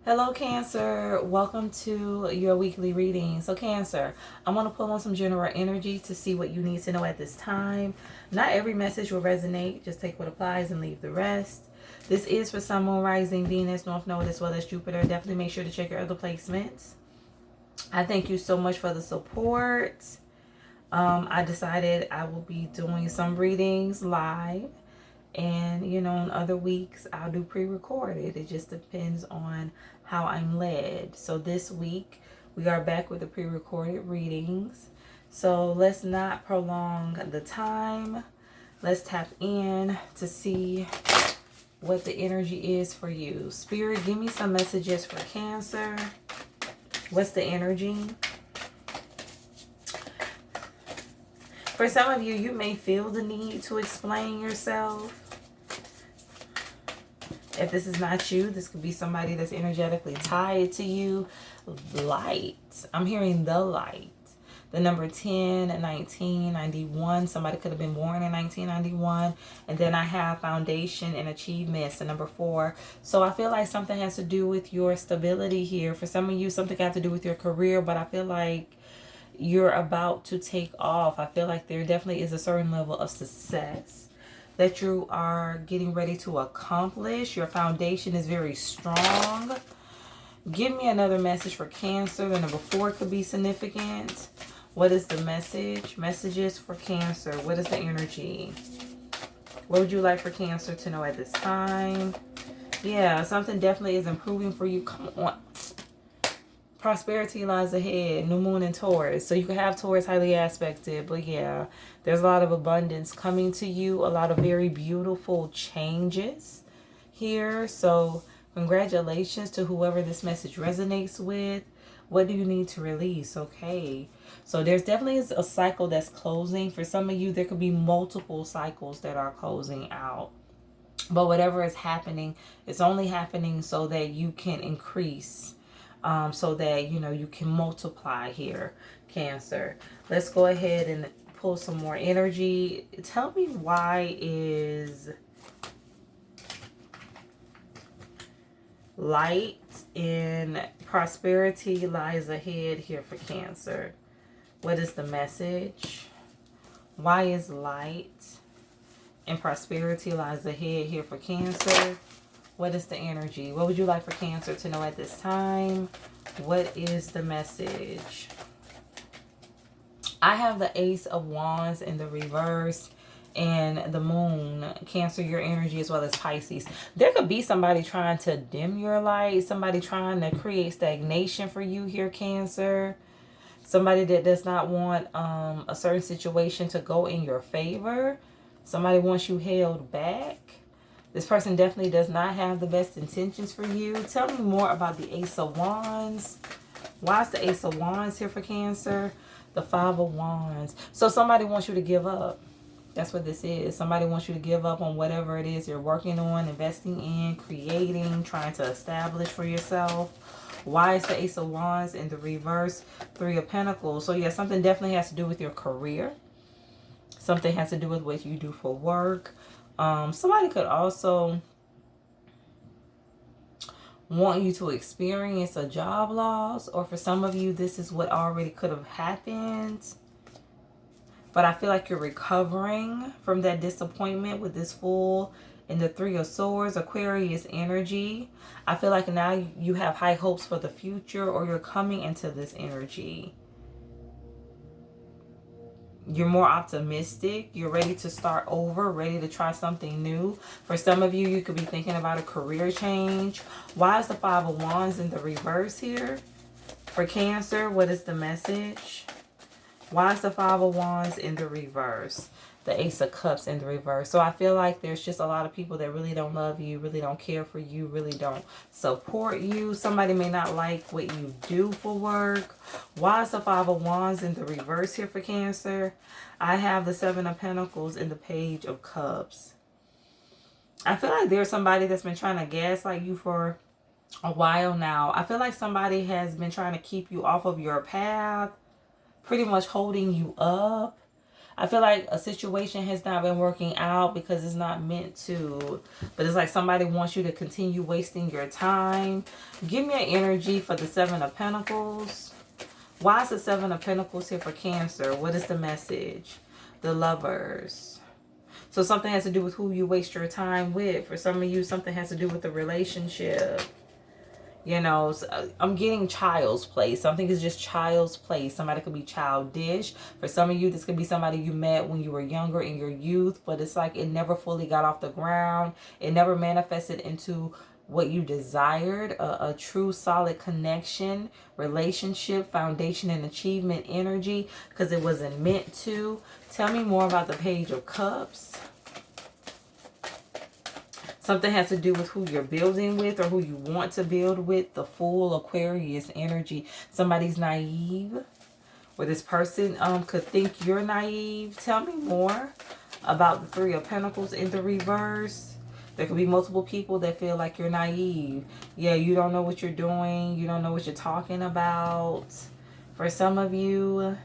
Hello, Cancer. Welcome to your weekly reading. So, Cancer, I'm going to pull on some general energy to see what you need to know at this time. Not every message will resonate. Just take what applies and leave the rest. This is for Sun, Moon, Rising, Venus, North Node, as well as Jupiter. Definitely make sure to check your other placements. I thank you so much for the support. I decided I will be doing some readings live. And, on other weeks, I'll do pre-recorded. It just depends on how I'm led. So this week, we are back with the pre-recorded readings. So let's not prolong the time. Let's tap in to see what the energy is for you. Spirit, give me some messages for Cancer. What's the energy? For some of you, you may feel the need to explain yourself. If this is not you, this could be somebody that's energetically tied to you. Light. I'm hearing the light. The number 10, 19, 91. Somebody could have been born in 1991. And then I have foundation and achievements, the number 4. So I feel like something has to do with your stability here. For some of you, something has to do with your career. But I feel like you're about to take off. I feel like there definitely is a certain level of success that you are getting ready to accomplish. Your foundation is very strong. Give me another message for Cancer. The number 4 could be significant. What is the message? Messages for Cancer. What is the energy? What would you like for Cancer to know at this time? Yeah, something definitely is improving for you. Come on. Prosperity lies ahead. New moon in Taurus. So you can have Taurus highly aspected. But yeah, there's a lot of abundance coming to you. A lot of very beautiful changes here. So congratulations to whoever this message resonates with. What do you need to release? Okay. So there's definitely a cycle that's closing. For some of you, there could be multiple cycles that are closing out. But whatever is happening, it's only happening so that you can increase. So that, you can multiply here, Cancer. Let's go ahead and pull some more energy. Tell me, why is light and prosperity lies ahead here for Cancer? What is the message? Why is light and prosperity lies ahead here for Cancer? What is the energy? What would you like for Cancer to know at this time? What is the message? I have the Ace of Wands in the reverse and the moon. Cancer, your energy, as well as Pisces. There could be somebody trying to dim your light. Somebody trying to create stagnation for you here, Cancer. Somebody that does not want a certain situation to go in your favor. Somebody wants you held back. This person definitely does not have the best intentions for you. Tell me more about the Ace of Wands. Why is the Ace of Wands here for Cancer? The 5 of Wands. So somebody wants you to give up. That's what this is. Somebody wants you to give up on whatever it is you're working on, investing in, creating, trying to establish for yourself. Why is the Ace of Wands in the reverse? 3 of Pentacles. So yeah, something definitely has to do with your career. Something has to do with what you do for work. Somebody could also want you to experience a job loss, or for some of you, this is what already could have happened. But I feel like you're recovering from that disappointment with this Fool and the 3 of Swords, Aquarius energy. I feel like now you have high hopes for the future, or you're coming into this energy. You're more optimistic. You're ready to start over, ready to try something new. For some of you, you could be thinking about a career change. Why is the 5 of Wands in the reverse here? For Cancer, what is the message? Why is the 5 of Wands in the reverse? The Ace of Cups in the reverse. So I feel like there's just a lot of people that really don't love you, really don't care for you, really don't support you. Somebody may not like what you do for work. Why is the 5 of Wands in the reverse here for Cancer? I have the 7 of Pentacles in the Page of Cups. I feel like there's somebody that's been trying to gaslight you for a while now. I feel like somebody has been trying to keep you off of your path, pretty much holding you up. I feel like a situation has not been working out because it's not meant to. But it's like somebody wants you to continue wasting your time. Give me an energy for the Seven of Pentacles. Why is the Seven of Pentacles here for Cancer? What is the message? The Lovers. So something has to do with who you waste your time with. For some of you, something has to do with the relationship. You know, I'm getting child's play. Something is just child's play. Somebody could be childish. For some of you, this could be somebody you met when you were younger in your youth, but it's like it never fully got off the ground. It never manifested into what you desired, a true solid connection, relationship, foundation, and achievement energy, because it wasn't meant to. Tell me more about the Page of Cups. Something has to do with who you're building with or who you want to build with. The Fool, Aquarius energy. Somebody's naive. Or this person could think you're naive. Tell me more about the Three of Pentacles in the reverse. There could be multiple people that feel like you're naive. Yeah, you don't know what you're doing. You don't know what you're talking about. For some of you,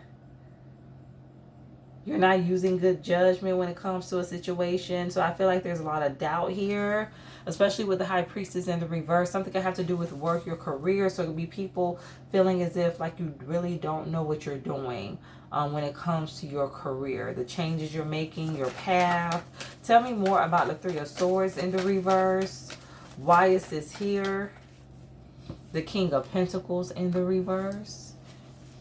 you're not using good judgment when it comes to a situation. So I feel like there's a lot of doubt here, especially with the High Priestess in the reverse. Something could have to do with work, your career. So it could be people feeling as if like you really don't know what you're doing when it comes to your career, the changes you're making, your path. Tell me more about the Three of Swords in the reverse. Why is this here? The King of Pentacles in the reverse.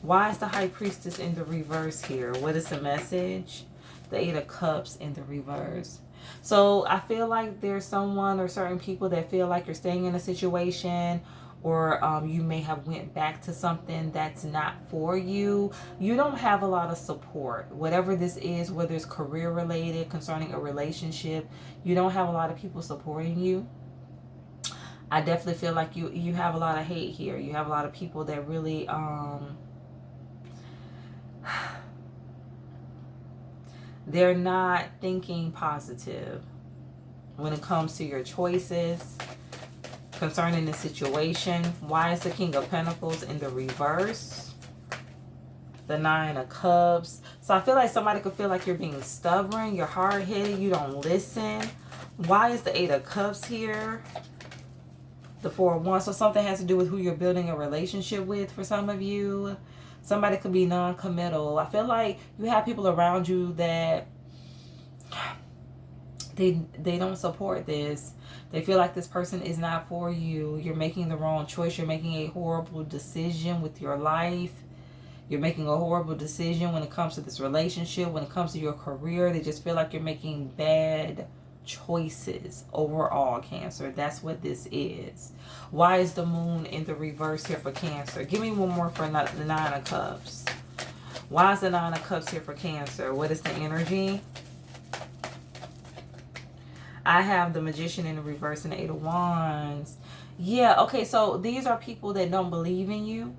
Why is the High Priestess in the reverse here? What is the message? The Eight of Cups in the reverse. So I feel like there's someone or certain people that feel like you're staying in a situation, or you may have went back to something that's not for you. You don't have a lot of support. Whatever this is, whether it's career related, concerning a relationship, you don't have a lot of people supporting you. I definitely feel like you have a lot of hate here. You have a lot of people that really they're not thinking positive when it comes to your choices concerning the situation. Why is the King of Pentacles in the reverse? The Nine of Cups. So I feel like somebody could feel like you're being stubborn, you're hard-headed, you don't listen. Why is the Eight of Cups here? The Four of Wands. So something has to do with who you're building a relationship with for some of you. Somebody could be non-committal. I feel like you have people around you that they don't support this. They feel like this person is not for you. You're making the wrong choice. You're making a horrible decision with your life. You're making a horrible decision when it comes to this relationship, when it comes to your career. They just feel like you're making bad choices overall, Cancer. That's what this is. Why is the Moon in the reverse here for Cancer? Give me one more for the Nine of Cups. Why is the Nine of Cups here for Cancer? What is the energy? I have the Magician in the reverse and the Eight of Wands. Yeah, okay, so these are people that don't believe in you.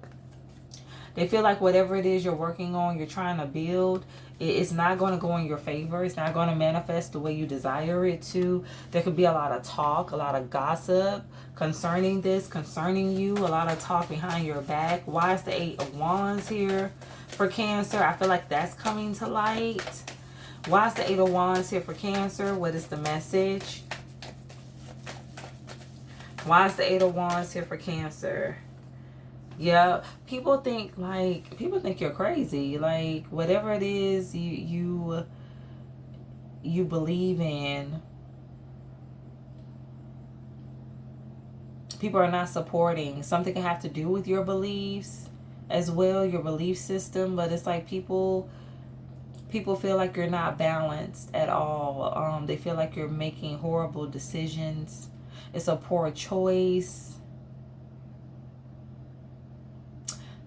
They feel like whatever it is you're working on, you're trying to build, it's not going to go in your favor. It's not going to manifest the way you desire it to. There could be a lot of talk, a lot of gossip concerning this, concerning you, a lot of talk behind your back. Why is the Eight of Wands here for Cancer? I feel like that's coming to light. Why is the Eight of Wands here for Cancer? What is the message? Why is the Eight of Wands here for Cancer? Yeah, people think you're crazy. Like whatever it is you believe in, people are not supporting. Something can have to do with your beliefs as well, your belief system, but it's like people feel like you're not balanced at all. They feel like you're making horrible decisions. It's a poor choice.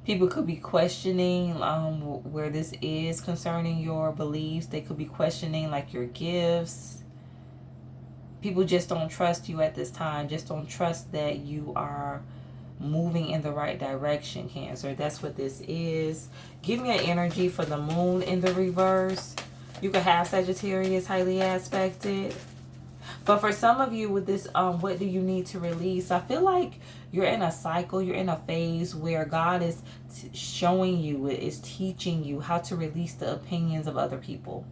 People could be questioning where this is concerning your beliefs. They could be questioning like your gifts. People just don't trust you at this time. Just don't trust that you are moving in the right direction, Cancer. That's what this is. Give me an energy for the Moon in the reverse. You could have Sagittarius highly aspected. But for some of you with this, what do you need to release? I feel like you're in a cycle, you're in a phase where God is showing you, is teaching you how to release the opinions of other people.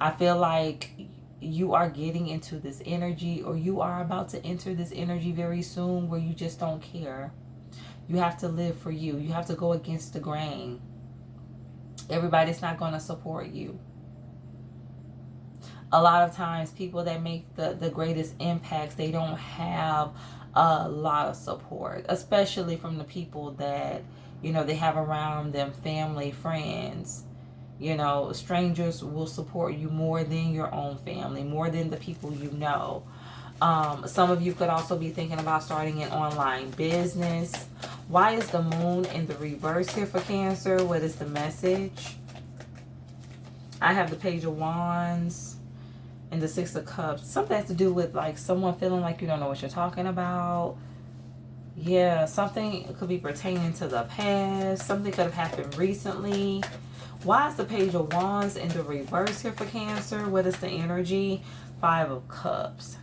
I feel like you are getting into this energy, or you are about to enter this energy very soon, where you just don't care. You have to live for you. You have to go against the grain. Everybody's not going to support you. A lot of times people that make the greatest impacts, they don't have a lot of support, especially from the people that, you know, they have around them, family, friends. You know, strangers will support you more than your own family, more than the people you know. Some of you could also be thinking about starting an online business. Why is the moon in the reverse here for Cancer? What is the message? I have the Page of Wands and the Six of Cups. Something has to do with like someone feeling like you don't know what you're talking about. Yeah, something could be pertaining to the past. Something could have happened recently. Why is the Page of Wands in the reverse here for Cancer? What is the energy? Five of Cups.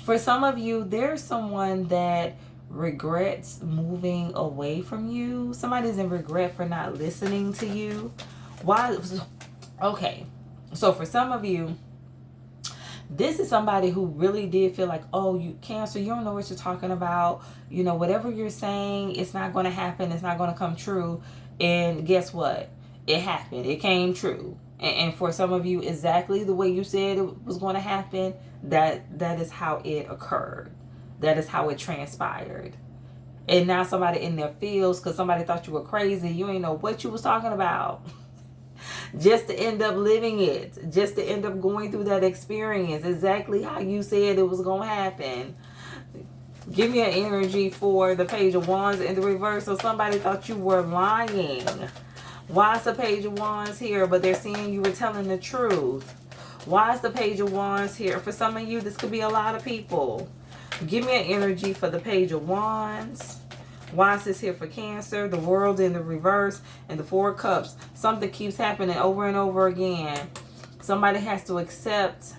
For some of you, there's someone that regrets moving away from you. Somebody's in regret for not listening to you. Why? Okay, so for some of you, this is somebody who really did feel like, oh, you Cancer, you don't know what you're talking about. You know, whatever you're saying, it's not going to happen. It's not going to come true. And guess what? It happened. It came true. And for some of you, exactly the way you said it was going to happen, that is how it occurred. That is how it transpired. And now somebody in their feels, because somebody thought you were crazy. You ain't know what you was talking about. Just to end up living it. Just to end up going through that experience. Exactly how you said it was going to happen. Give me an energy for the Page of Wands in the reverse. So somebody thought you were lying. Why is the Page of Wands here, but they're saying you were telling the truth? Why is the Page of Wands here? For some of you, this could be a lot of people. Give me an energy for the Page of Wands. Why is this here for Cancer? The World in the reverse and the Four of Cups. Something keeps happening over and over again. Somebody has to accept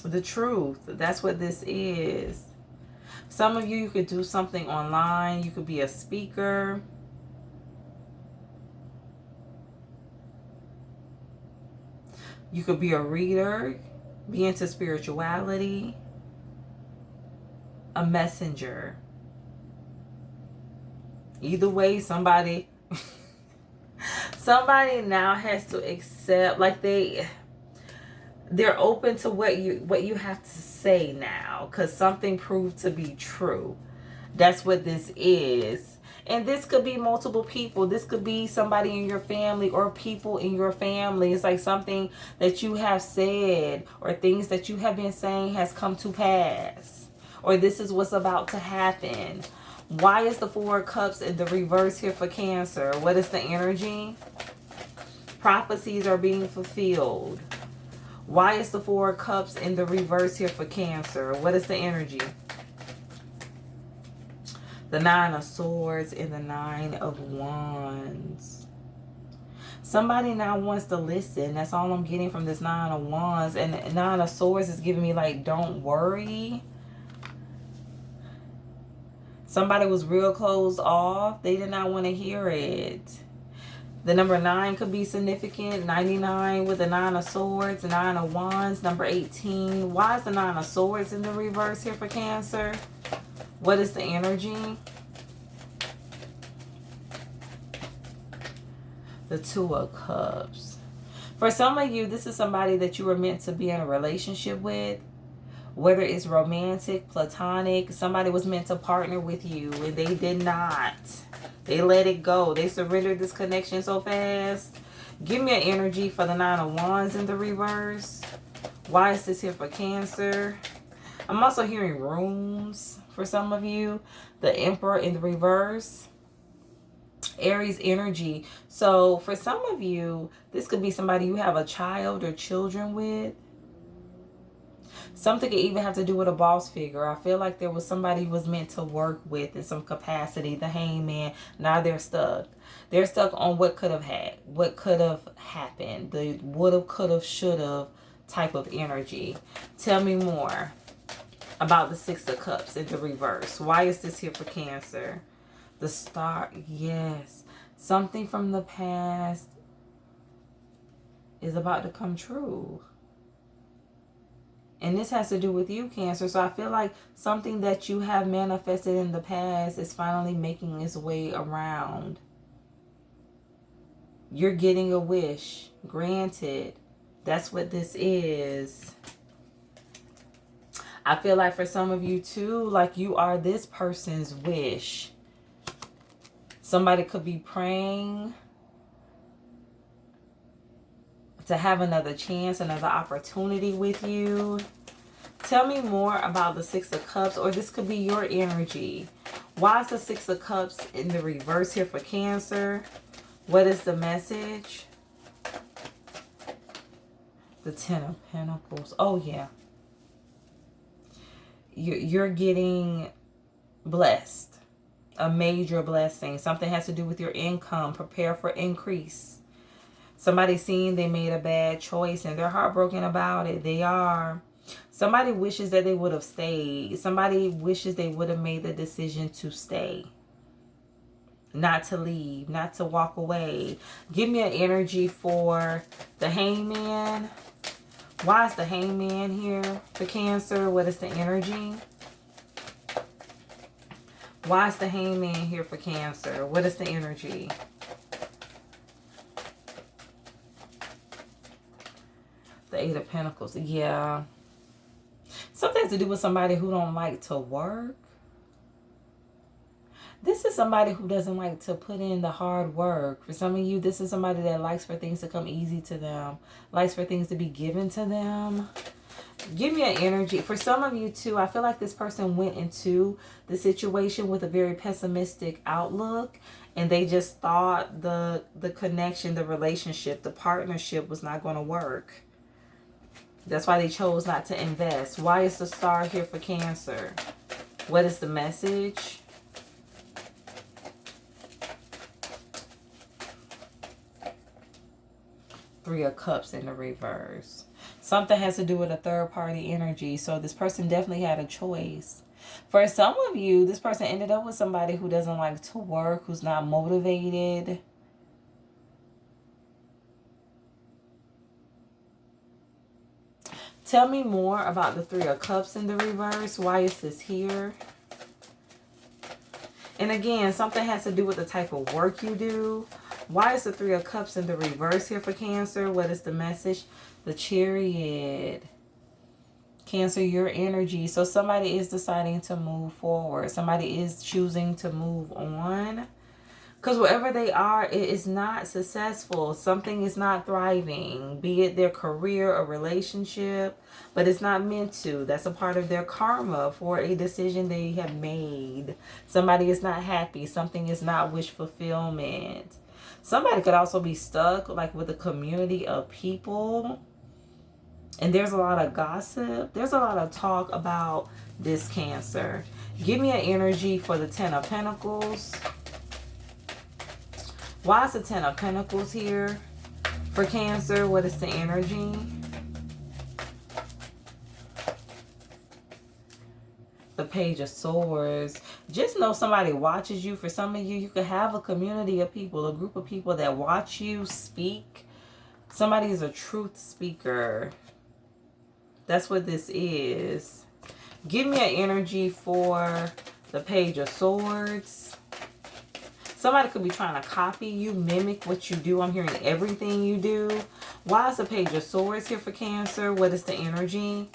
the truth. That's what this is. Some of you could do something online. You could be a speaker. You could be a reader. Be into spirituality. A messenger. Either way, somebody now has to accept, like they're open to what you have to say now, because something proved to be true. That's what this is. And this could be multiple people. This could be somebody in your family or people in your family. It's like something that you have said or things that you have been saying has come to pass. Or this is what's about to happen. Why is the Four of Cups in the reverse here for Cancer? What is the energy? Prophecies are being fulfilled. Why is the Four of Cups in the reverse here for Cancer? What is the energy? The Nine of Swords and the Nine of Wands. Somebody now wants to listen. That's all I'm getting from this Nine of Wands. And the Nine of Swords is giving me like, don't worry. Somebody was real closed off. They did not want to hear it. The number 9 could be significant. 99 with the 9 of Swords, 9 of Wands, number 18. Why is the 9 of Swords in the reverse here for Cancer? What is the energy? The Two of Cups. For some of you, this is somebody that you were meant to be in a relationship with. Whether it's romantic, platonic, somebody was meant to partner with you and they did not. They let it go. They surrendered this connection so fast. Give me an energy for the Nine of Wands in the reverse. Why is this here for Cancer? I'm also hearing runes for some of you. The Emperor in the reverse. Aries energy. So for some of you, this could be somebody you have a child or children with. Something could even have to do with a boss figure. I feel like there was somebody who was meant to work with in some capacity. The Hangman. Now they're stuck. They're stuck on what could have happened. The would have, could have, should have type of energy. Tell me more about the Six of Cups in the reverse. Why is this here for Cancer? The Star, yes. Something from the past is about to come true. And this has to do with you, Cancer. So I feel like something that you have manifested in the past is finally making its way around. You're getting a wish granted. That's what this is. I feel like for some of you too, like you are this person's wish. Somebody could be praying to have another chance, another opportunity with you. Tell me more about the Six of Cups, or this could be your energy. Why is the Six of Cups in the reverse here for Cancer? What is the message? The Ten of Pentacles. Oh, yeah. You're getting blessed. A major blessing. Something has to do with your income. Prepare for increase. Somebody seeing they made a bad choice and they're heartbroken about it. They are. Somebody wishes that they would have stayed. Somebody wishes they would have made the decision to stay. Not to leave. Not to walk away. Give me an energy for the Hangman. Why is the Hangman here for Cancer? What is the energy? Why is the Hangman here for Cancer? What is the energy? The Eight of Pentacles. Yeah. Something has to do with somebody who don't like to work. This is somebody who doesn't like to put in the hard work. For some of you, this is somebody that likes for things to come easy to them. Likes for things to be given to them. Give me an energy. For some of you too, I feel like this person went into the situation with a very pessimistic outlook. And they just thought the connection, the relationship, the partnership was not going to work. That's why they chose not to invest. Why is the Star here for Cancer? What is the message? Three of Cups in the reverse. Something has to do with a third party energy. So this person definitely had a choice. For some of you, this person ended up with somebody who doesn't like to work, who's not motivated. Tell me more about the Three of Cups in the reverse. Why is this here? And again, something has to do with the type of work you do. Why is the Three of Cups in the reverse here for Cancer? What is the message? The Chariot. Cancer, your energy. So somebody is deciding to move forward. Somebody is choosing to move on. Because wherever they are, it is not successful. Something is not thriving. Be it their career or relationship. But it's not meant to. That's a part of their karma for a decision they have made. Somebody is not happy. Something is not wish fulfillment. Somebody could also be stuck like with a community of people. And there's a lot of gossip. There's a lot of talk about this Cancer. Give me an energy for the Ten of Pentacles. Why is the Ten of Pentacles here for Cancer? What is the energy? The Page of Swords. Just know somebody watches you. For some of you, you could have a community of people, a group of people that watch you speak. Somebody is a truth speaker. That's what this is. Give me an energy for the Page of Swords. Somebody could be trying to copy you, mimic what you do. I'm hearing everything you do. Why is the Page of Swords here for Cancer? What is the energy?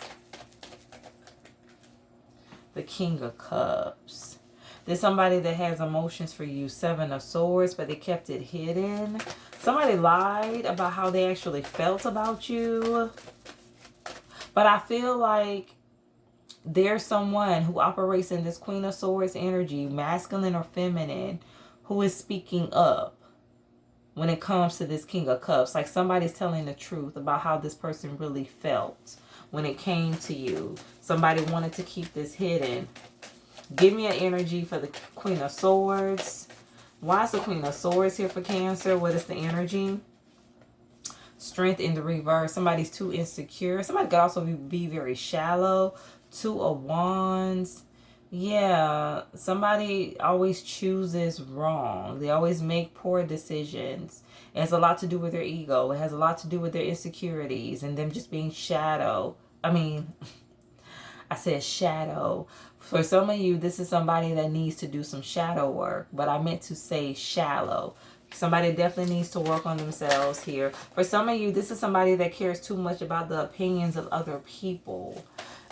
The King of Cups. There's somebody that has emotions for you. Seven of Swords, but they kept it hidden. Somebody lied about how they actually felt about you. But I feel like there's someone who operates in this Queen of Swords energy, masculine or feminine, who is speaking up when it comes to this King of Cups. Like somebody's telling the truth about how this person really felt when it came to you. Somebody wanted to keep this hidden. Give me an energy for the Queen of Swords. Why is the Queen of Swords here for Cancer? What is the energy? Strength in the reverse. Somebody's too insecure. Somebody could also be very shallow. Two of Wands. Yeah, somebody always chooses wrong. They always make poor decisions. It has a lot to do with their ego. It has a lot to do with their insecurities and them just being shadow. I said shadow. For some of you, this is somebody that needs to do some shadow work, but I meant to say shallow. Somebody definitely needs to work on themselves here. For some of you, this is somebody that cares too much about the opinions of other people.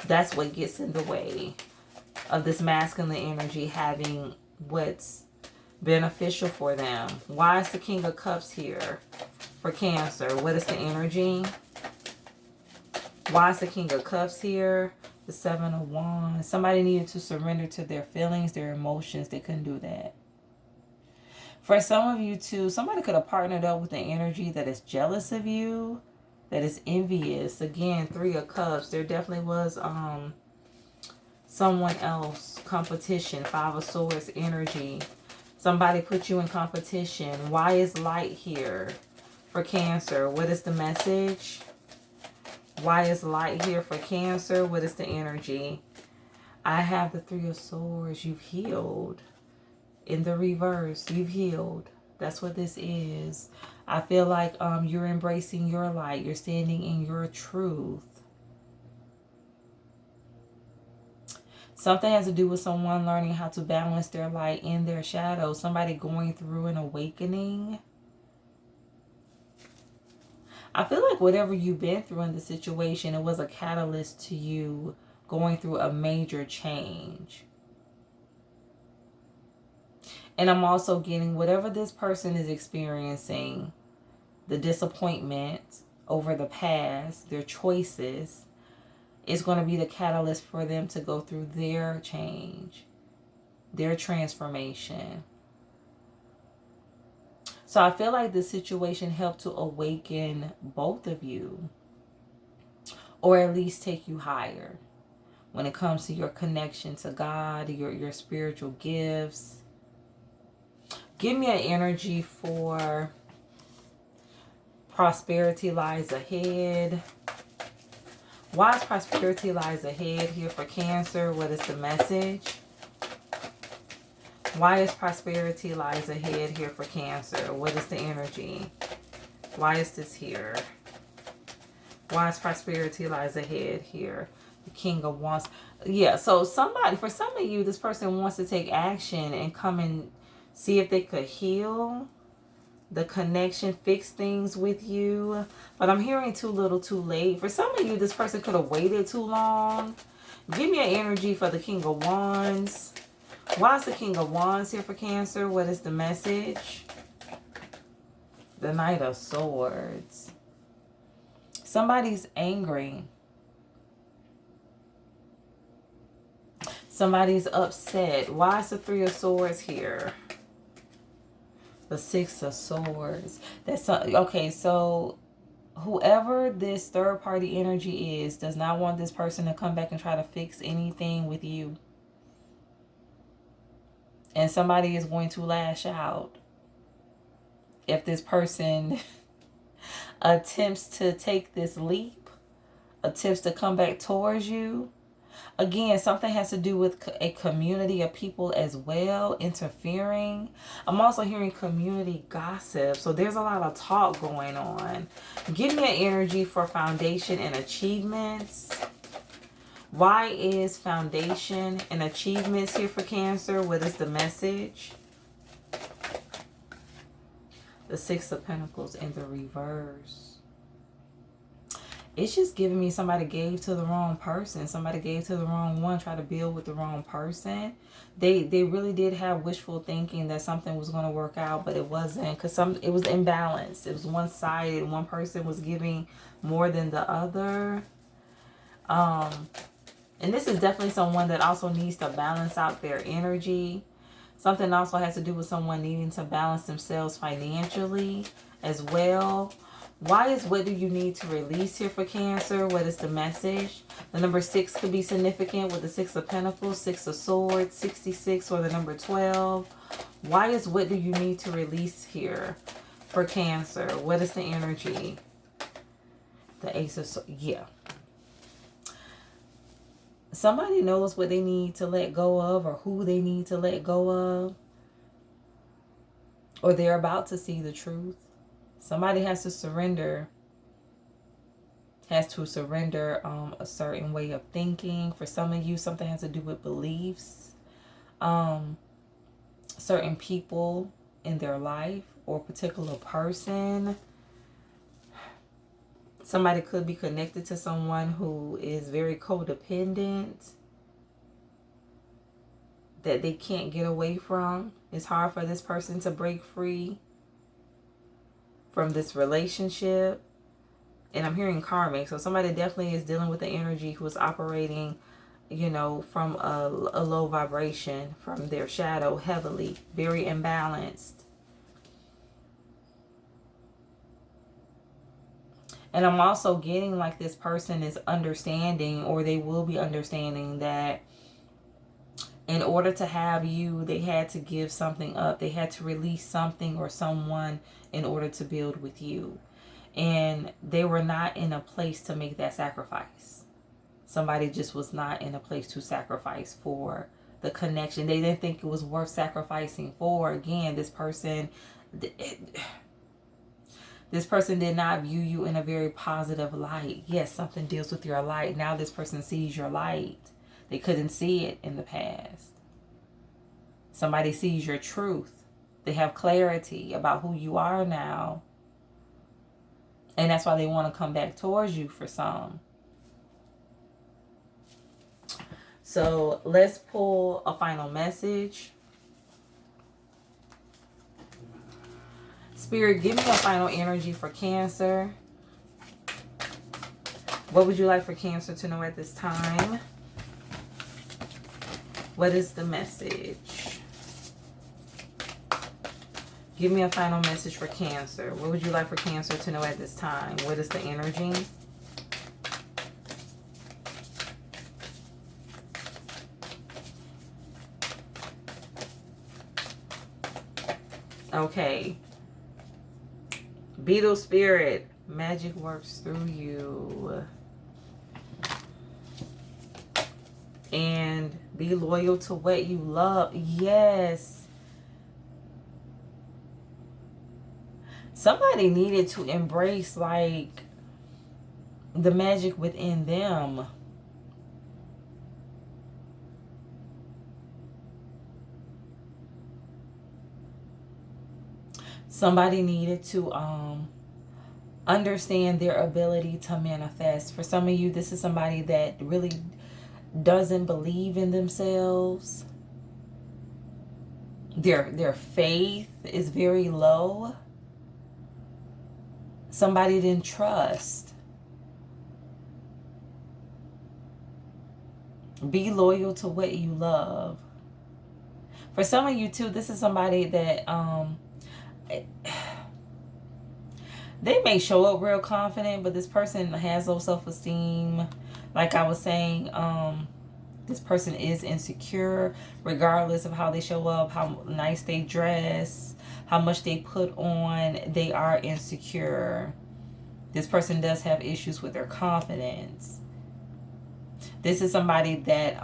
That's what gets in the way of this masculine energy having what's beneficial for them. Why is the King of Cups here for Cancer? What is the energy? Why is the King of Cups here? The Seven of Wands. Somebody needed to surrender to their feelings, their emotions. They couldn't do that. For some of you too, somebody could have partnered up with an energy that is jealous of you, that is envious. Again, Three of Cups. There definitely was someone else, competition. Five of Swords energy. Somebody put you in competition. Why is light here for Cancer? What is the message? Why is light here for Cancer? What is the energy? I have the Three of Swords. You've healed. In the reverse, you've healed. That's what this is. I feel like you're embracing your light. You're standing in your truth. Something has to do with someone learning how to balance their light and their shadow. Somebody going through an awakening. I feel like whatever you've been through in the situation, it was a catalyst to you going through a major change. And I'm also getting whatever this person is experiencing, the disappointment over the past, their choices, is going to be the catalyst for them to go through their change, their transformation. So I feel like this situation helped to awaken both of you, or at least take you higher when it comes to your connection to God, your spiritual gifts. Give me an energy for prosperity lies ahead. Why is prosperity lies ahead here for Cancer? What is the message? Why is prosperity lies ahead here for Cancer? What is the energy? Why is this here? Why is prosperity lies ahead here? The King of Wands. Yeah, so for some of you, this person wants to take action and come and see if they could heal the connection, fix things with you. But I'm hearing too little too late. For some of you, this person could have waited too long. Give me an energy for the King of Wands. Why is the King of Wands here for Cancer? What is the message? The Knight of Swords. Somebody's angry. Somebody's upset. Why is the Three of Swords here? The Six of Swords. Okay, so whoever this third party energy is does not want this person to come back and try to fix anything with you. And somebody is going to lash out if this person attempts to take this leap, attempts to come back towards you. Again, something has to do with a community of people as well, interfering. I'm also hearing community gossip. So there's a lot of talk going on. Give me an energy for foundation and achievements. Why is foundation and achievements here for Cancer? What is the message? The Six of Pentacles in the reverse. It's just giving me somebody gave to the wrong person. Somebody gave to the wrong one, tried to build with the wrong person. They really did have wishful thinking that something was going to work out, but it wasn't, because it was imbalanced. It was one-sided. One person was giving more than the other. And this is definitely someone that also needs to balance out their energy. Something also has to do with someone needing to balance themselves financially as well. Why is what do you need to release here for Cancer? What is the message? The number 6 could be significant with the Six of Pentacles, Six of Swords, 66, or the number 12. Why is what do you need to release here for Cancer? What is the energy? The Ace of Swords. Yeah. Somebody knows what they need to let go of, or who they need to let go of. Or they're about to see the truth. Somebody has to surrender. A certain way of thinking. For some of you, something has to do with beliefs. Certain people in their life, or a particular person. Somebody could be connected to someone who is very codependent, that they can't get away from. It's hard for this person to break free from this relationship. And I'm hearing karmic. So somebody definitely is dealing with the energy who is operating, you know, from a low vibration, from their shadow heavily, very imbalanced. And I'm also getting like this person is understanding, or they will be understanding, that in order to have you, they had to give something up. They had to release something or someone in order to build with you. And they were not in a place to make that sacrifice. Somebody just was not in a place to sacrifice for the connection. They didn't think it was worth sacrificing for. Again, this person did not view you in a very positive light. Yes, something deals with your light. Now this person sees your light. They couldn't see it in the past. Somebody sees your truth. They have clarity about who you are now. And that's why they want to come back towards you for some. So let's pull a final message. Spirit, give me a final energy for Cancer. What would you like for Cancer to know at this time? What is the message? Give me a final message for Cancer. What would you like for Cancer to know at this time? What is the energy? Okay. Beetle Spirit, magic works through you. And be loyal to what you love. Yes. Somebody needed to embrace like the magic within them. Somebody needed to understand their ability to manifest. For some of you, this is somebody that really doesn't believe in themselves. Their faith is very low. Somebody didn't trust. Be loyal to what you love. For some of you too, this is somebody that they may show up real confident, but this person has low self-esteem. Like I was saying, this person is insecure regardless of how they show up, how nice they dress, how much they put on. They are insecure. This person does have issues with their confidence. This is somebody that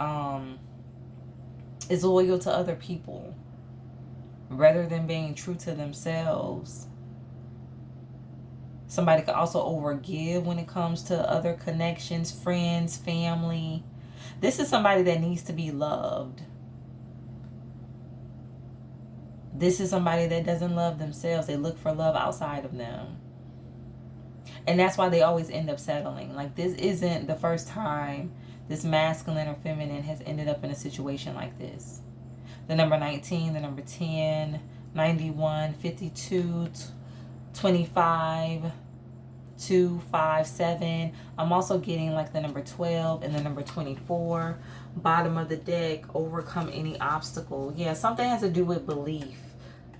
is loyal to other people rather than being true to themselves. Somebody could also overgive when it comes to other connections, friends, family. This is somebody that needs to be loved. This is somebody that doesn't love themselves. They look for love outside of them. And that's why they always end up settling. Like, this isn't the first time this masculine or feminine has ended up in a situation like this. The number 19, the number 10, 91, 52, 25, 2, 5, 7. I'm also getting like the number 12 and the number 24. Bottom of the deck, overcome any obstacle. Yeah, something has to do with belief.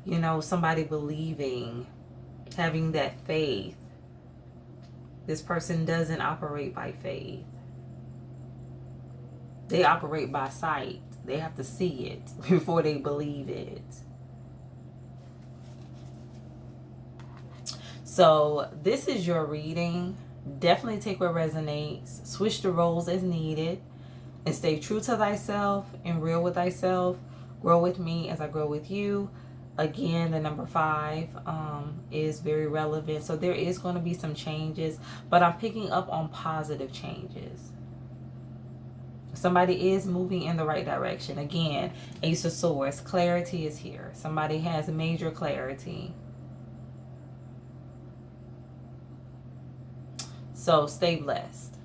You know, somebody believing, having that faith. This person doesn't operate by faith. They operate by sight. They have to see it before they believe it. So this is your reading. Definitely take what resonates. Switch the roles as needed. And stay true to thyself and real with thyself. Grow with me as I grow with you. Again, the number 5 is very relevant. So there is going to be some changes, but I'm picking up on positive changes. Somebody is moving in the right direction. Again, Ace of Swords, clarity is here. Somebody has major clarity. So stay blessed.